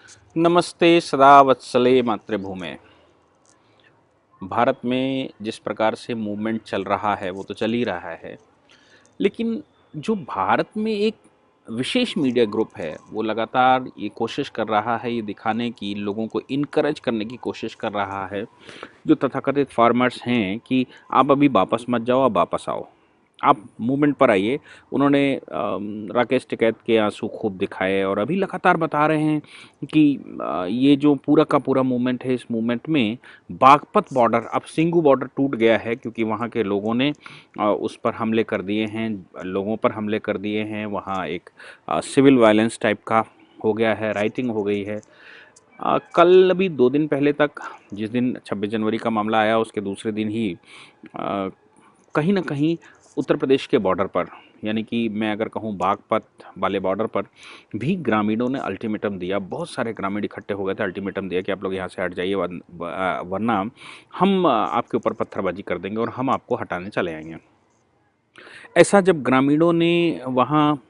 नमस्ते सदा वत्सले मातृभूमे। भारत में जिस प्रकार से मूवमेंट चल रहा है वो तो चल ही रहा है, लेकिन जो भारत में एक विशेष मीडिया ग्रुप है वो लगातार ये कोशिश कर रहा है, ये दिखाने की, लोगों को इनकरेज करने की कोशिश कर रहा है, जो तथाकथित फार्मर्स हैं, कि आप अभी वापस मत जाओ, आप वापस आओ, आप मूवमेंट पर आइए। उन्होंने राकेश टिकैत के आंसू खूब दिखाए और अभी लगातार बता रहे हैं कि ये जो पूरा का पूरा मूवमेंट है, इस मूवमेंट में बागपत बॉर्डर, अब सिंघू बॉर्डर टूट गया है क्योंकि वहाँ के लोगों ने उस पर हमले कर दिए हैं, लोगों पर हमले कर दिए हैं। वहाँ एक सिविल वायलेंस टाइप का हो गया है, राइटिंग हो गई है। कल अभी 2 दिन पहले तक, जिस दिन 26 जनवरी का मामला आया उसके दूसरे दिन ही कहीं ना कहीं उत्तर प्रदेश के बॉर्डर पर, यानी कि मैं अगर कहूँ बागपत वाले बॉर्डर पर भी ग्रामीणों ने अल्टीमेटम दिया। बहुत सारे ग्रामीण इकट्ठे हो गए थे, अल्टीमेटम दिया कि आप लोग यहाँ से हट जाइए, वरना हम आपके ऊपर पत्थरबाजी कर देंगे और हम आपको हटाने चले आएंगे। ऐसा जब ग्रामीणों ने वहाँ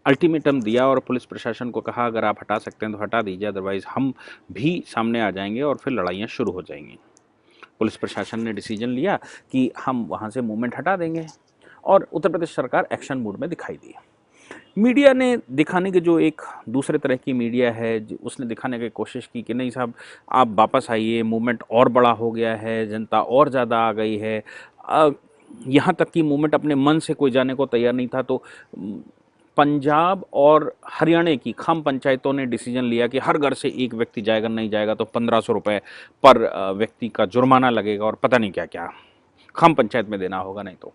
अल्टीमेटम दिया और पुलिस प्रशासन को कहा अगर आप हटा सकते हैं तो हटा दीजिए, अदरवाइज़ हम भी सामने आ जाएंगे और फिर लड़ाइयाँ शुरू हो जाएंगी। पुलिस प्रशासन ने डिसीजन लिया कि हम वहाँ से मूवमेंट हटा देंगे और उत्तर प्रदेश सरकार एक्शन मूड में दिखाई दी। मीडिया ने दिखाने के, जो एक दूसरे तरह की मीडिया है, उसने दिखाने की कोशिश की कि नहीं साहब आप वापस आइए, मूवमेंट और बड़ा हो गया है, जनता और ज़्यादा आ गई है। यहाँ तक कि मूवमेंट अपने मन से कोई जाने को तैयार नहीं था, तो पंजाब और हरियाणा की खाम पंचायतों ने डिसीजन लिया कि हर घर से एक व्यक्ति जाएगा, नहीं जाएगा तो 1500 रुपये पर व्यक्ति का जुर्माना लगेगा और पता नहीं क्या क्या खाम पंचायत में देना होगा। नहीं तो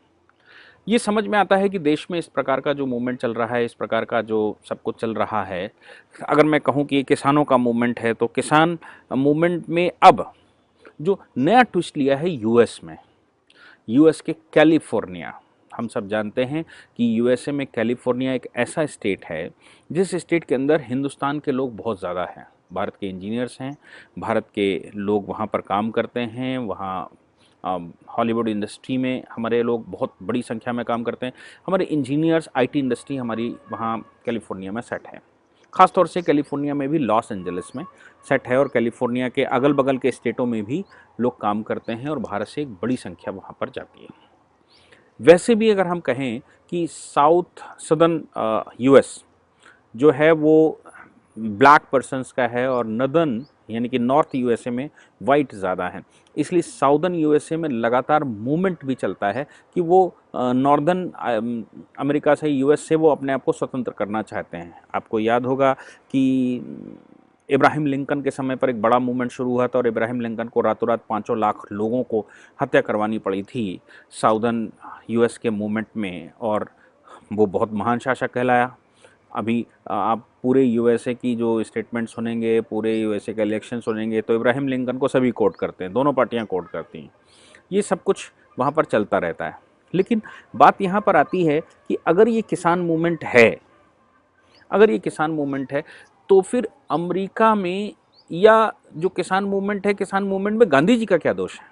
ये समझ में आता है कि देश में इस प्रकार का जो मूवमेंट चल रहा है, इस प्रकार का जो सब कुछ चल रहा है, अगर मैं कहूँ कि ये किसानों का मूवमेंट है, तो किसान मूवमेंट में अब जो नया ट्विस्ट लिया है यूएस में, यूएस के कैलिफोर्निया, हम सब जानते हैं कि यूएसए में कैलिफोर्निया एक ऐसा स्टेट है जिस स्टेट के अंदर हिंदुस्तान के लोग बहुत ज़्यादा हैं। भारत के इंजीनियर्स हैं, भारत के लोग वहाँ पर काम करते हैं, वहाँ हॉलीवुड इंडस्ट्री में हमारे लोग बहुत बड़ी संख्या में काम करते हैं। हमारे इंजीनियर्स, आईटी इंडस्ट्री हमारी वहाँ कैलिफोर्निया में सेट है। ख़ासतौर से कैलिफोर्निया में भी, लॉस एंजलिस में सेट है, और कैलिफोर्निया के अगल बगल के स्टेटों में भी लोग काम करते हैं और भारत से एक बड़ी संख्या वहाँ पर जाती है। वैसे भी अगर हम कहें कि साउथ सदर्न यूएस जो है वो ब्लैक पर्सनस का है और नदर्न यानी कि नॉर्थ यूएसए में वाइट ज़्यादा है, इसलिए साउदर्न यूएसए में लगातार मूवमेंट भी चलता है कि वो नॉर्दर्न अमेरिका से, यूएस से वो अपने आप को स्वतंत्र करना चाहते हैं। आपको याद होगा कि इब्राहिम लिंकन के समय पर एक बड़ा मूवमेंट शुरू हुआ था और इब्राहिम लिंकन को रातों रात 500 लाख लोगों को हत्या करवानी पड़ी थी साउदर्न यूएस के मूवमेंट में, और वो बहुत महान शासक कहलाया। अभी आप पूरे यूएसए की जो स्टेटमेंट सुनेंगे, पूरे यूएसए के इलेक्शन सुनेंगे, तो इब्राहिम लिंकन को सभी कोट करते हैं, दोनों पार्टियां कोट करती हैं। ये सब कुछ वहाँ पर चलता रहता है। लेकिन बात यहाँ पर आती है कि अगर ये किसान मूवमेंट है, अगर ये किसान मूवमेंट है, तो फिर अमेरिका में, या जो किसान मूवमेंट है, किसान मूवमेंट में गांधी जी का क्या दोष है?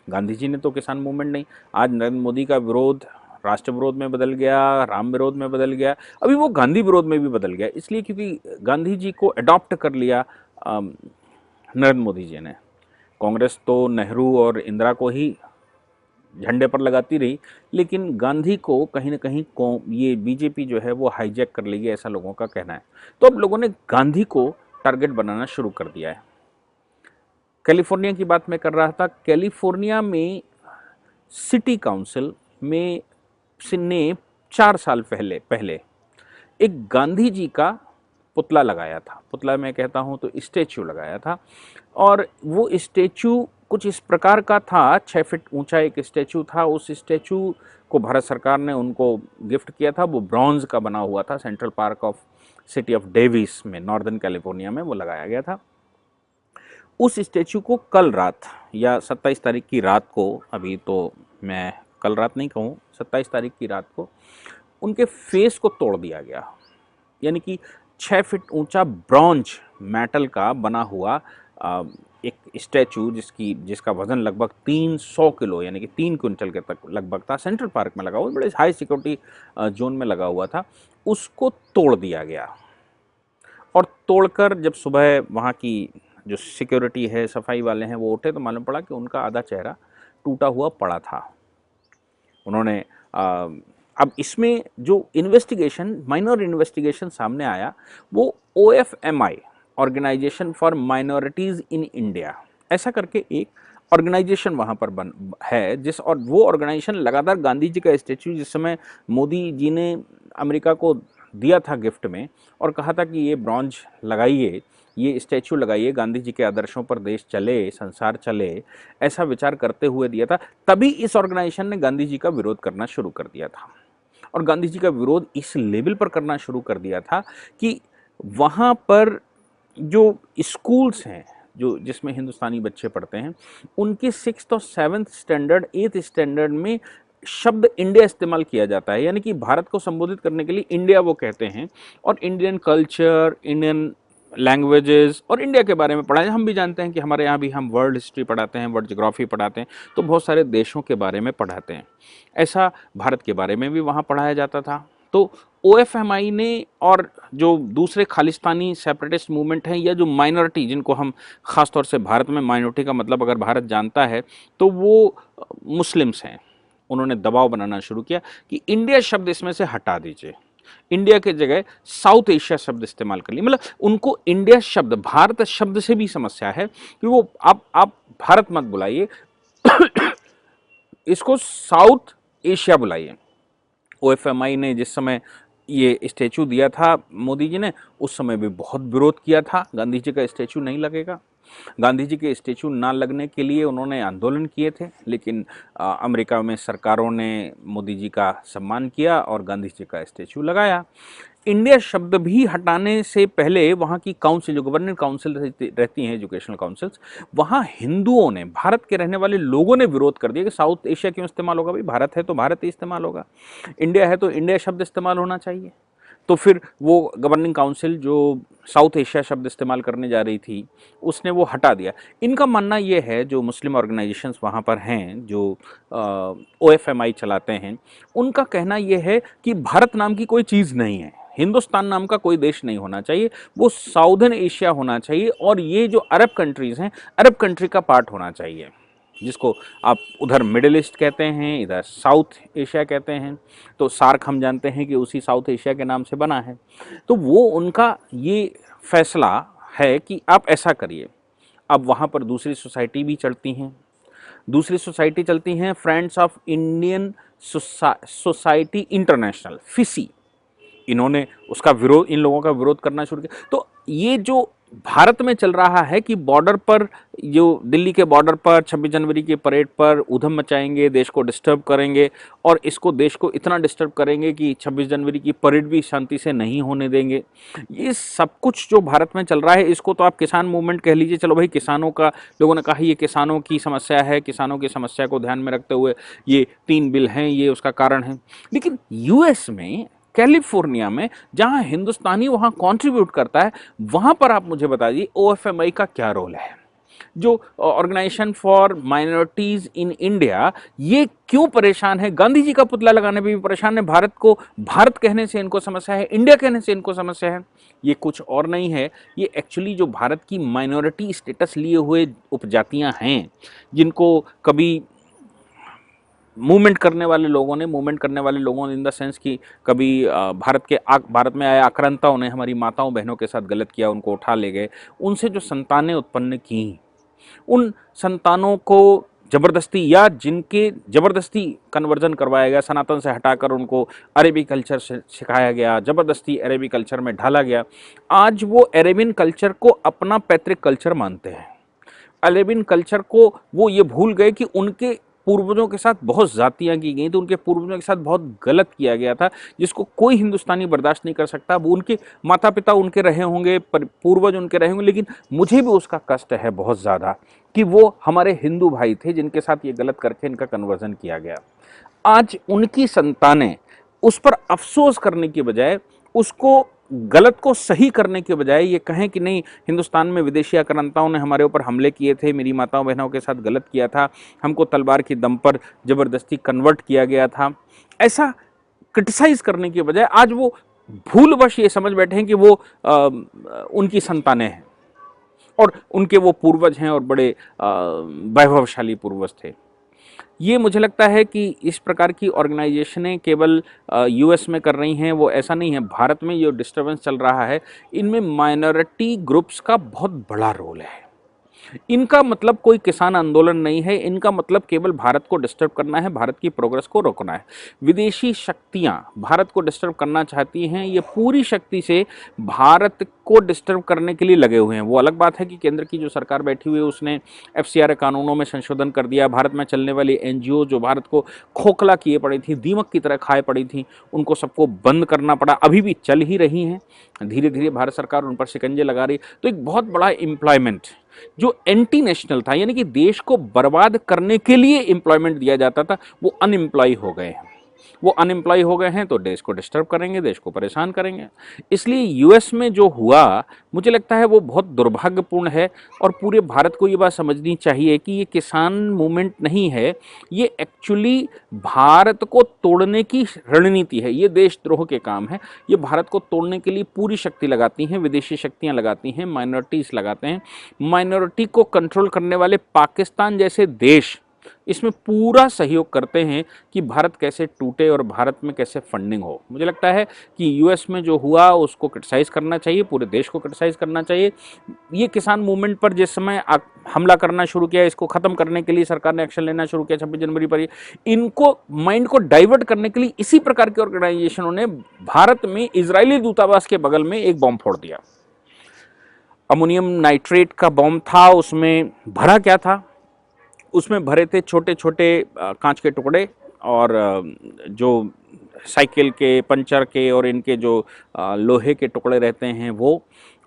गांधी जी ने तो किसान मूवमेंट नहीं, आज नरेंद्र मोदी का विरोध राष्ट्र विरोध में बदल गया, राम विरोध में बदल गया, अभी वो गांधी विरोध में भी बदल गया, इसलिए क्योंकि गांधी जी को अडॉप्ट कर लिया नरेंद्र मोदी जी ने। कांग्रेस तो नेहरू और इंदिरा को ही झंडे पर लगाती रही, लेकिन गांधी को कहीं ना कहीं ये बीजेपी जो है वो हाईजैक कर लेगी, ऐसा लोगों का कहना है। तो अब लोगों ने गांधी को टारगेट बनाना शुरू कर दिया है। कैलिफोर्निया की बात मैं कर रहा था, कैलिफोर्निया में सिटी काउंसिल में ने 4 साल पहले पहले एक गांधी जी का पुतला लगाया था, पुतला मैं कहता हूँ तो स्टैचू लगाया था, और वो स्टैचू कुछ इस प्रकार का था, 6 फीट ऊंचा एक स्टैचू था। उस स्टैचू को भारत सरकार ने उनको गिफ्ट किया था, वो ब्रॉन्ज का बना हुआ था, central park of city of Davis में, नॉर्दर्न कैलिफोर्निया में वो लगाया गया था। उस स्टैचू को कल रात, या 27 तारीख की रात को, अभी तो मैं कल रात नहीं कहूँ, 27 तारीख की रात को उनके फेस को तोड़ दिया गया। यानी कि 6 फीट ऊंचा ब्रॉन्ज मेटल का बना हुआ एक स्टैचू, जिसका वजन लगभग 300 किलो यानी कि 3 क्विंटल के तक लगभग था, सेंट्रल पार्क में लगा हुआ, बड़े हाई सिक्योरिटी जोन में लगा हुआ था, उसको तोड़ दिया गया। और तोड़कर जब सुबह वहाँ की जो सिक्योरिटी है, सफाई वाले हैं, वो उठे तो मालूम पड़ा कि उनका आधा चेहरा टूटा हुआ पड़ा था। उन्होंने अब इसमें जो इन्वेस्टिगेशन, माइनर इन्वेस्टिगेशन सामने आया, वो OFMI, organisation for minorities in India, ऐसा करके एक ऑर्गेनाइजेशन वहाँ पर बन है, जिस और वो ऑर्गेनाइजेशन लगातार गांधी जी का स्टैचू जिस समय मोदी जी ने अमेरिका को दिया था गिफ्ट में और कहा था कि ये ब्रॉन्ज लगाइए, ये स्टैचू लगाइए, गांधी जी के आदर्शों पर देश चले, संसार चले, ऐसा विचार करते हुए दिया था, तभी इस ऑर्गेनाइजेशन ने गांधी जी का विरोध करना शुरू कर दिया था। और गांधी जी का विरोध इस लेवल पर करना शुरू कर दिया था कि वहाँ पर जो स्कूल्स हैं, जो जिसमें हिंदुस्तानी बच्चे पढ़ते हैं, उनके 6th और 7th स्टैंडर्ड, 8th स्टैंडर्ड में शब्द इंडिया इस्तेमाल किया जाता है, यानी कि भारत को संबोधित करने के लिए इंडिया वो कहते हैं, और इंडियन कल्चर, इंडियन लैंग्वेजेस और इंडिया के बारे में पढ़ाएं। हम भी जानते हैं कि हमारे यहाँ भी हम वर्ल्ड हिस्ट्री पढ़ाते हैं, वर्ल्ड ज्योग्राफी पढ़ाते हैं, तो बहुत सारे देशों के बारे में पढ़ाते हैं, ऐसा भारत के बारे में भी वहाँ पढ़ाया जाता था। तो OFMI ने और जो दूसरे खालिस्तानी सेपरेटिस्ट मूवमेंट हैं, या जो माइनॉरिटी, जिनको हम ख़ास तौर से भारत में माइनॉरिटी का मतलब अगर भारत जानता है तो वो मुस्लिम्स हैं, उन्होंने दबाव बनाना शुरू किया कि इंडिया शब्द इसमें से हटा दीजिए, इंडिया के जगह साउथ एशिया शब्द इस्तेमाल कर लिए। मतलब उनको इंडिया शब्द, भारत शब्द से भी समस्या है कि वो आप भारत मत बुलाइए, इसको साउथ एशिया बुलाइए। OFMI ने जिस समय ये स्टैचू दिया था मोदी जी ने, उस समय भी बहुत विरोध किया था, गांधी जी का स्टैचू नहीं लगेगा। गांधी जी के स्टैचू ना लगने के लिए उन्होंने आंदोलन किए थे, लेकिन अमेरिका में सरकारों ने मोदी जी का सम्मान किया और गांधी जी का स्टैचू लगाया। इंडिया शब्द भी हटाने से पहले वहाँ की काउंसिल, जो गवर्निंग काउंसिल रहती हैं, एजुकेशनल काउंसिल्स, वहाँ हिंदुओं ने, भारत के रहने वाले लोगों ने विरोध कर दिया कि साउथ एशिया क्यों इस्तेमाल होगा, भाई भारत है तो भारत ही इस्तेमाल होगा, इंडिया है तो इंडिया शब्द इस्तेमाल होना चाहिए। तो फिर वो गवर्निंग काउंसिल जो साउथ एशिया शब्द इस्तेमाल करने जा रही थी, उसने वो हटा दिया। इनका मानना ये है, जो मुस्लिम ऑर्गेनाइजेशंस वहाँ पर हैं, जो OFMI चलाते हैं, उनका कहना ये है कि भारत नाम की कोई चीज़ नहीं है, हिंदुस्तान नाम का कोई देश नहीं होना चाहिए, वो साउदर्न एशिया होना चाहिए, और ये जो अरब कंट्रीज़ हैं, अरब कंट्री का पार्ट होना चाहिए, जिसको आप उधर मिडिल ईस्ट कहते हैं, इधर साउथ एशिया कहते हैं। तो सार्क हम जानते हैं कि उसी साउथ एशिया के नाम से बना है। तो वो उनका ये फैसला है कि आप ऐसा करिए। अब वहाँ पर दूसरी सोसाइटी भी चलती हैं, दूसरी सोसाइटी चलती हैं, friends of Indian society international, fishy. इन्होंने उसका विरोध, इन लोगों का विरोध करना शुरू किया। तो ये जो भारत में चल रहा है कि बॉर्डर पर, जो दिल्ली के बॉर्डर पर 26 जनवरी के परेड पर उधम मचाएंगे, देश को डिस्टर्ब करेंगे, और इसको, देश को इतना डिस्टर्ब करेंगे कि 26 जनवरी की परेड भी शांति से नहीं होने देंगे, ये सब कुछ जो भारत में चल रहा है, इसको तो आप किसान मूवमेंट कह लीजिए। चलो भाई, किसानों का, लोगों ने कहा ये किसानों की समस्या है, किसानों की समस्या को ध्यान में रखते हुए ये 3 बिल हैं, ये उसका कारण है। लेकिन US में, कैलिफोर्निया में, जहां हिंदुस्तानी वहां कंट्रीब्यूट करता है, वहां पर आप मुझे बता दीजिए OFMI का क्या रोल है। जो organisation for minorities in India, ये क्यों परेशान है, गांधी जी का पुतला लगाने पे भी परेशान है, भारत को भारत कहने से इनको समस्या है, इंडिया कहने से इनको समस्या है। ये कुछ और नहीं है, ये एक्चुअली जो भारत की माइनॉरिटी स्टेटस लिए हुए उपजातियां हैं, जिनको कभी मूवमेंट करने वाले लोगों ने, इन द सेंस कि कभी भारत में आए आक्रांताओं ने हमारी माताओं बहनों के साथ गलत किया, उनको उठा ले गए, उनसे जो संतानें उत्पन्न की, उन संतानों को जबरदस्ती, या जिनके जबरदस्ती कन्वर्जन करवाया गया, सनातन से हटाकर उनको अरेबी कल्चर से सिखाया गया, जबरदस्ती अरेबी कल्चर में ढाला गया। आज वो अरेबियन कल्चर को अपना पैतृक कल्चर मानते हैं। अरेबियन कल्चर को वो ये भूल गए कि उनके पूर्वजों के साथ बहुत जातियाँ की गई, तो उनके पूर्वजों के साथ बहुत गलत किया गया था, जिसको कोई हिंदुस्तानी बर्दाश्त नहीं कर सकता। वो उनके माता पिता उनके रहे होंगे, पूर्वज उनके रहे होंगे, लेकिन मुझे भी उसका कष्ट है बहुत ज़्यादा कि वो हमारे हिंदू भाई थे जिनके साथ ये गलत करके इनका कन्वर्जन किया गया। आज उनकी संतानें उस पर अफसोस करने की बजाय, उसको, गलत को सही करने के बजाय ये कहें कि नहीं, हिंदुस्तान में विदेशी आक्रांताओं ने हमारे ऊपर हमले किए थे, मेरी माताओं बहनों के साथ गलत किया था, हमको तलवार की दम पर ज़बरदस्ती कन्वर्ट किया गया था, ऐसा क्रिटिसाइज़ करने के बजाय आज वो भूलवश ये समझ बैठे हैं कि वो उनकी संतानें हैं और उनके वो पूर्वज हैं और बड़े वैभवशाली पूर्वज थे। ये मुझे लगता है कि इस प्रकार की ऑर्गेनाइजेशनें केवल यूएस में कर रही हैं, वो ऐसा नहीं है। भारत में जो डिस्टर्बेंस चल रहा है, इनमें माइनॉरिटी ग्रुप्स का बहुत बड़ा रोल है। इनका मतलब कोई किसान आंदोलन नहीं है, इनका मतलब केवल भारत को डिस्टर्ब करना है, भारत की प्रोग्रेस को रोकना है। विदेशी शक्तियां भारत को डिस्टर्ब करना चाहती हैं, ये पूरी शक्ति से भारत को डिस्टर्ब करने के लिए लगे हुए हैं। वो अलग बात है कि केंद्र की जो सरकार बैठी हुई है उसने एफसीआर कानूनों में संशोधन कर दिया। भारत में चलने वाली एनजीओ जो भारत को खोखला किए पड़ी थी, दीमक की तरह खाए पड़ी थी, उनको सबको बंद करना पड़ा। अभी भी चल ही रही हैं, धीरे धीरे भारत सरकार उन पर शिकंजे लगा रही। तो एक बहुत बड़ा एम्प्लॉयमेंट जो एंटी नेशनल था, यानी कि देश को बर्बाद करने के लिए एम्प्लॉयमेंट दिया जाता था, वो अनएम्प्लॉय हो गए हैं। वो अनएम्प्लॉय हो गए हैं तो देश को डिस्टर्ब करेंगे, देश को परेशान करेंगे। इसलिए यूएस में जो हुआ, मुझे लगता है वो बहुत दुर्भाग्यपूर्ण है और पूरे भारत को ये बात समझनी चाहिए कि ये किसान मूवमेंट नहीं है, ये एक्चुअली भारत को तोड़ने की रणनीति है। ये देशद्रोह के काम है। ये भारत को तोड़ने के लिए पूरी शक्ति लगाती हैं, विदेशी शक्तियां लगाती हैं, माइनॉरिटीज़ लगाते हैं। माइनॉरिटी को कंट्रोल करने वाले पाकिस्तान जैसे देश इसमें पूरा सहयोग करते हैं कि भारत कैसे टूटे और भारत में कैसे फंडिंग हो। मुझे लगता है कि यूएस में जो हुआ उसको क्रिटिसाइज़ करना चाहिए, पूरे देश को क्रिटिसाइज़ करना चाहिए। ये किसान मूवमेंट पर जिस समय हमला करना शुरू किया, इसको ख़त्म करने के लिए सरकार ने एक्शन लेना शुरू किया 26 जनवरी पर, इनको माइंड को डाइवर्ट करने के लिए इसी प्रकार के ऑर्गेनाइजेशनों ने भारत में इजरायली दूतावास के बगल में एक बॉम्ब फोड़ दिया। अमोनियम नाइट्रेट का बॉम्ब था। उसमें भरा क्या था? उसमें भरे थे छोटे छोटे कांच के टुकड़े और जो साइकिल के पंचर के और इनके जो लोहे के टुकड़े रहते हैं वो,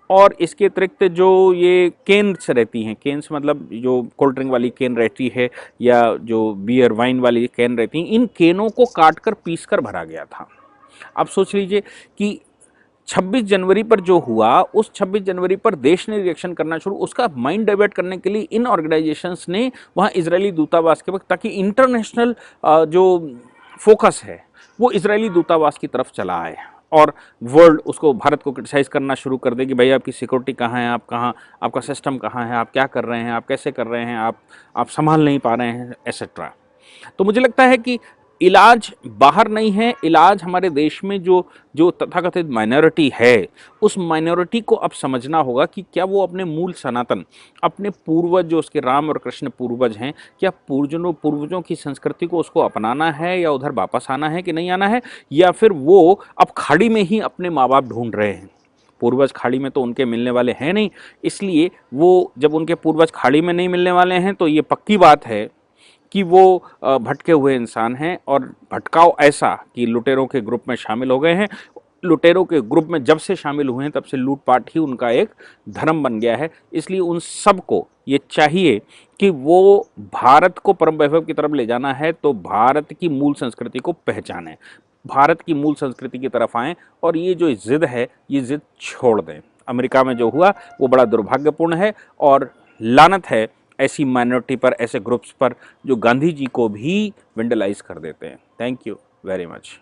और इसके अतिरिक्त जो ये केन्स रहती हैं, केन्स मतलब जो कोल्ड ड्रिंक वाली केन रहती है या जो बियर वाइन वाली केन रहती हैं, इन केनों को काट कर पीस कर भरा गया था। आप सोच लीजिए कि 26 जनवरी पर जो हुआ, उस 26 जनवरी पर देश ने रिएक्शन करना शुरू, उसका माइंड डाइवर्ट करने के लिए इन ऑर्गेनाइजेशंस ने वहाँ इजरायली दूतावास के वक्त, ताकि इंटरनेशनल जो फोकस है वो इजरायली दूतावास की तरफ चला आए और वर्ल्ड उसको, भारत को क्रिटिसाइज़ करना शुरू कर दे कि भाई आपकी सिक्योरिटी कहाँ है, आप कहाँ, आपका सिस्टम कहाँ है, आप क्या कर रहे हैं, आप कैसे कर रहे हैं, आप संभाल नहीं पा रहे हैं, एसेट्रा। तो मुझे लगता है कि इलाज बाहर नहीं है, इलाज हमारे देश में जो जो तथाकथित माइनॉरिटी है, उस माइनॉरिटी को अब समझना होगा कि क्या वो अपने मूल सनातन, अपने पूर्वज जो उसके राम और कृष्ण पूर्वज हैं, क्या पूर्वजों की संस्कृति को उसको अपनाना है या उधर वापस आना है कि नहीं आना है, या फिर वो अब खाड़ी में ही अपने माँ बाप ढूंढ रहे हैं। पूर्वज खाड़ी में तो उनके मिलने वाले हैं नहीं, इसलिए वो जब उनके पूर्वज खाड़ी में नहीं मिलने वाले हैं तो ये पक्की बात है कि वो भटके हुए इंसान हैं। और भटकाव ऐसा कि लुटेरों के ग्रुप में शामिल हो गए हैं। लुटेरों के ग्रुप में जब से शामिल हुए हैं तब से लूटपाट ही उनका एक धर्म बन गया है। इसलिए उन सबको ये चाहिए कि वो भारत को परम वैभव की तरफ ले जाना है तो भारत की मूल संस्कृति को पहचानें, भारत की मूल संस्कृति की तरफ आएँ और ये जो जिद है ये जिद छोड़ दें। अमेरिका में जो हुआ वो बड़ा दुर्भाग्यपूर्ण है और लानत है ऐसी माइनॉरिटी पर, ऐसे ग्रुप्स पर जो गांधी जी को भी वेंडलाइज कर देते हैं। Thank you very much.